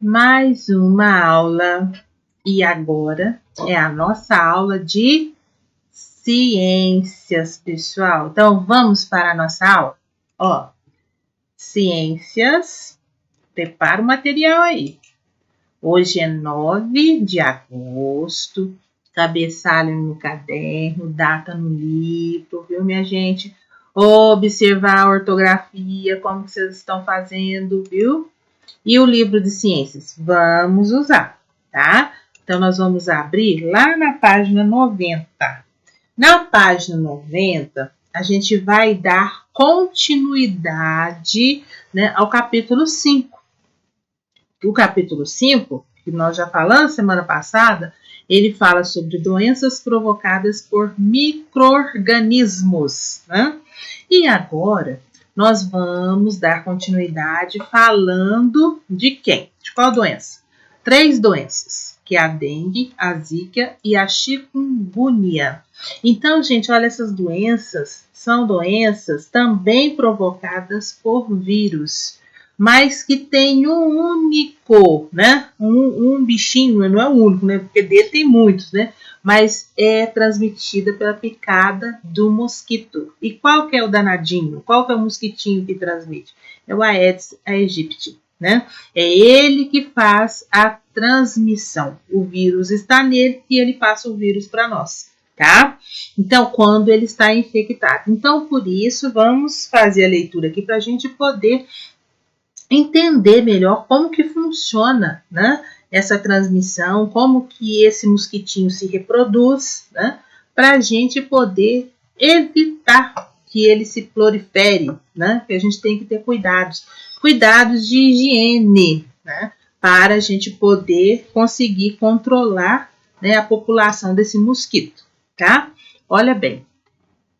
Mais uma aula e agora é a nossa aula de ciências, pessoal. Então, vamos para a nossa aula? Ó, ciências, prepara o material aí. Hoje é 9 de agosto, cabeçalho no caderno, data no livro, viu, minha gente? Observar a ortografia, como vocês estão fazendo, viu? E o livro de ciências? Vamos usar, tá? Então, nós vamos abrir lá na página 90. Na página 90, a gente vai dar continuidade, né, ao capítulo 5. O capítulo 5, que nós já falamos semana passada, ele fala sobre doenças provocadas por micro-organismos, né? E agora nós vamos dar continuidade falando de quem? De qual doença? 3 doenças, que é a dengue, a zika e a chikungunya. Então, gente, olha, essas doenças são doenças também provocadas por vírus, mas que tem um único, né? Um bichinho, não é o único, né? Porque dele tem muitos, né? Mas é transmitida pela picada do mosquito. E qual que é o danadinho? Qual que é o mosquitinho que transmite? É o Aedes aegypti, né? É ele que faz a transmissão. O vírus está nele e ele passa o vírus para nós, tá? Então, quando ele está infectado. Então, por isso, vamos fazer a leitura aqui para a gente poder entender melhor como que funciona, né, essa transmissão, como que esse mosquitinho se reproduz, né, para a gente poder evitar que ele se prolifere, né, que a gente tem que ter cuidados de higiene, né, para a gente poder conseguir controlar, né, a população desse mosquito, tá? Olha bem.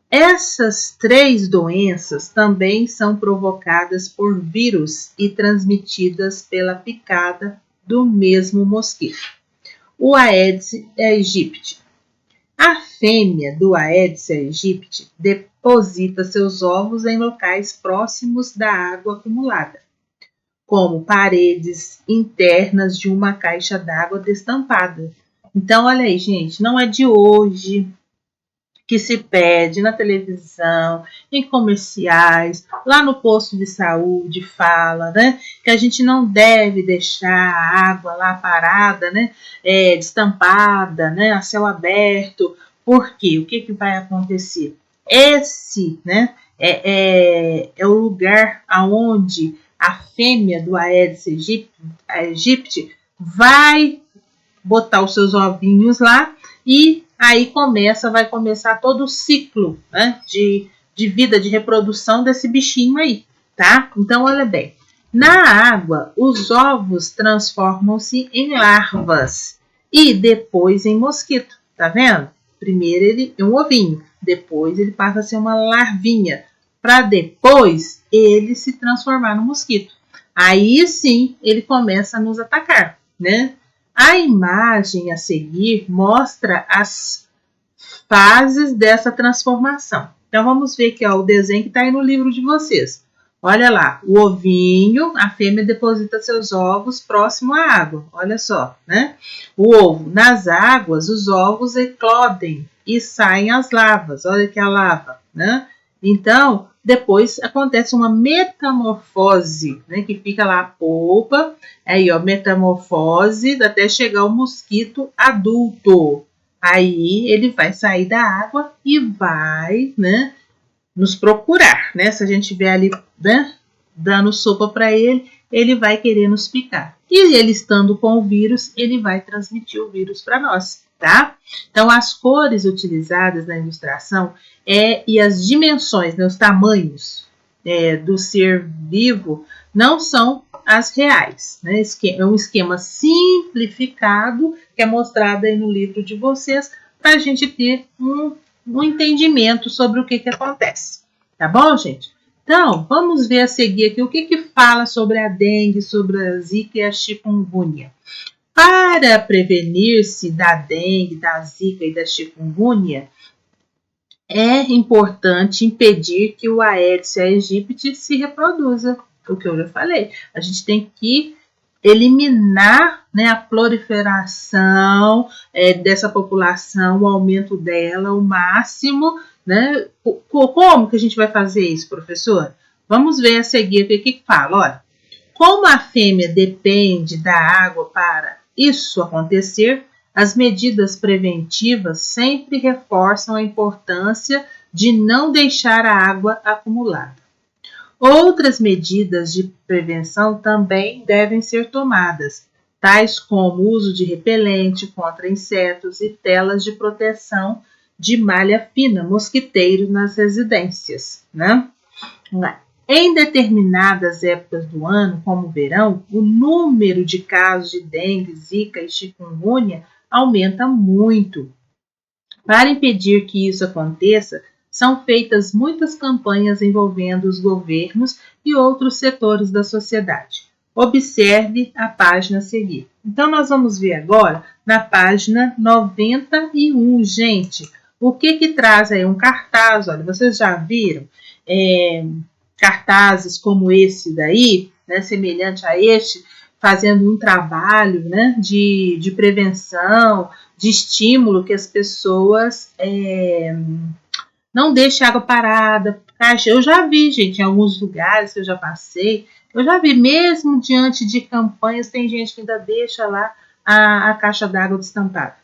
Essas 3 doenças também são provocadas por vírus e transmitidas pela picada do mesmo mosquito. O Aedes aegypti. A fêmea do Aedes aegypti deposita seus ovos em locais próximos da água acumulada, como paredes internas de uma caixa d'água destampada. Então, olha aí, gente, não é de hoje que se pede na televisão, em comerciais, lá no posto de saúde fala, né, que a gente não deve deixar a água lá parada, né, destampada, né, a céu aberto. Por quê? O que vai acontecer? Esse, né, é o lugar aonde a fêmea do Aedes aegypti vai botar os seus ovinhos lá e aí vai começar todo o ciclo, né, de vida, de reprodução desse bichinho aí, tá? Então, olha bem, na água, os ovos transformam-se em larvas e depois em mosquito, tá vendo? Primeiro ele é um ovinho, depois ele passa a ser uma larvinha, para depois ele se transformar no mosquito. Aí sim, ele começa a nos atacar, né? A imagem a seguir mostra as fases dessa transformação. Então, vamos ver aqui ó, o desenho que está aí no livro de vocês. Olha lá, o ovinho, a fêmea deposita seus ovos próximo à água. Olha só, né? O ovo, nas águas, os ovos eclodem e saem as larvas. Olha aqui a larva, né? Então, depois acontece uma metamorfose, né? Que fica lá a polpa, aí ó, metamorfose até chegar o mosquito adulto. Aí ele vai sair da água e vai, né, nos procurar, né? Se a gente estiver ali, né, dando sopa para ele, ele vai querer nos picar. E ele estando com o vírus, ele vai transmitir o vírus para nós, tá? Então, as cores utilizadas na ilustração e as dimensões, né, os tamanhos do ser vivo não são as reais, né? É um esquema simplificado que é mostrado aí no livro de vocês para a gente ter um entendimento sobre o que acontece. Tá bom, gente? Então, vamos ver a seguir aqui o que fala sobre a dengue, sobre a zika e a chikungunya. Para prevenir-se da dengue, da zika e da chikungunya, é importante impedir que o Aedes aegypti se reproduza. O que eu já falei. A gente tem que eliminar, né, a proliferação dessa população, o aumento dela, o máximo, né? Como que a gente vai fazer isso, professor? Vamos ver a seguir o que fala. Olha, como a fêmea depende da água para isso acontecer, as medidas preventivas sempre reforçam a importância de não deixar a água acumulada. Outras medidas de prevenção também devem ser tomadas, tais como o uso de repelente contra insetos e telas de proteção de malha fina, mosquiteiro nas residências, né? Em determinadas épocas do ano, como o verão, o número de casos de dengue, zika e chikungunya aumenta muito. Para impedir que isso aconteça, são feitas muitas campanhas envolvendo os governos e outros setores da sociedade. Observe a página a seguir. Então, nós vamos ver agora na página 91, gente. O que traz aí? Um cartaz, olha, vocês já viram cartazes como esse daí, né, semelhante a este, fazendo um trabalho, né, de prevenção, de estímulo que as pessoas não deixem água parada. Eu já vi, gente, em alguns lugares que eu já passei, eu já vi, mesmo diante de campanhas, tem gente que ainda deixa lá a caixa d'água destampada.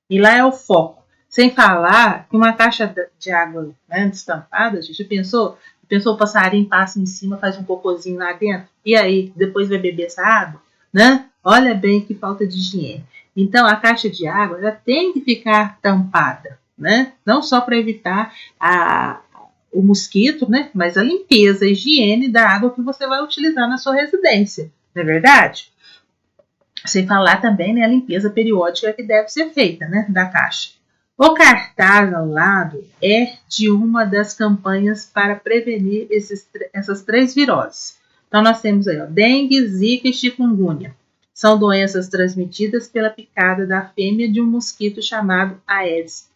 E lá é o foco. Sem falar que uma caixa de água, né, destampada, gente, pensou o passarinho passa em cima, faz um cocôzinho lá dentro, e aí, depois vai beber essa água, né? Olha bem que falta de higiene. Então, a caixa de água já tem que ficar tampada, né? Não só para evitar o mosquito, né? Mas a limpeza, a higiene da água que você vai utilizar na sua residência, não é verdade? Sem falar também, né, a limpeza periódica que deve ser feita, né, da caixa. O cartaz ao lado é de uma das campanhas para prevenir essas 3 viroses. Então, nós temos aí, ó, dengue, zika e chikungunya. São doenças transmitidas pela picada da fêmea de um mosquito chamado Aedes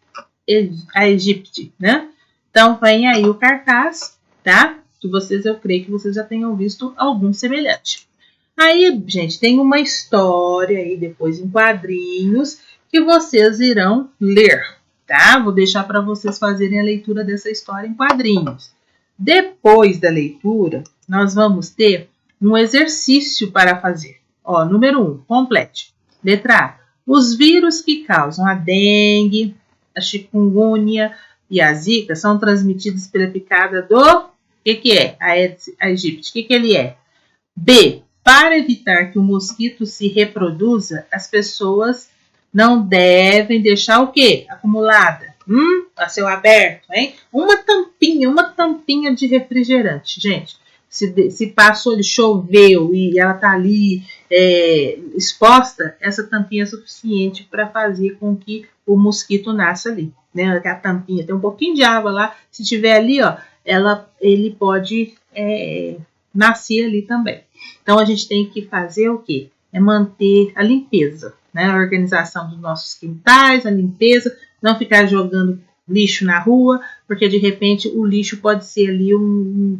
aegypti, né? Então, vem aí o cartaz, tá? Que eu creio que vocês já tenham visto algum semelhante. Aí, gente, tem uma história aí depois em quadrinhos que vocês irão ler, tá? Vou deixar para vocês fazerem a leitura dessa história em quadrinhos. Depois da leitura, nós vamos ter um exercício para fazer. Ó, número 1, complete. Letra A. Os vírus que causam a dengue, a chikungunya e a zika são transmitidos pela picada do... que é? Aedes aegypti. O que ele é? B. Para evitar que o mosquito se reproduza, as pessoas não devem deixar o quê? Acumulada. A céu aberto, hein? Uma tampinha de refrigerante, gente. Se passou, choveu e ela tá ali exposta, essa tampinha é suficiente para fazer com que o mosquito nasça ali, né? A tampinha tem um pouquinho de água lá, se tiver ali, ó, ele pode nascer ali também. Então a gente tem que fazer o quê? É manter a limpeza, né? A organização dos nossos quintais, a limpeza, não ficar jogando lixo na rua, porque de repente o lixo pode ser ali um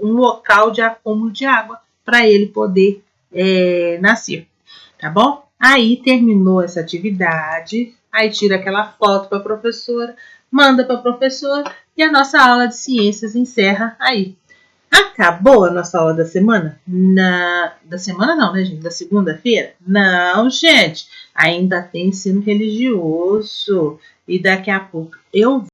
local de acúmulo de água para ele poder nascer, tá bom? Aí terminou essa atividade, aí tira aquela foto para a professora, manda para a professora e a nossa aula de ciências encerra aí. Acabou a nossa aula da semana? Da semana não, né, gente? Da segunda-feira? Não, gente. Ainda tem ensino religioso. E daqui a pouco eu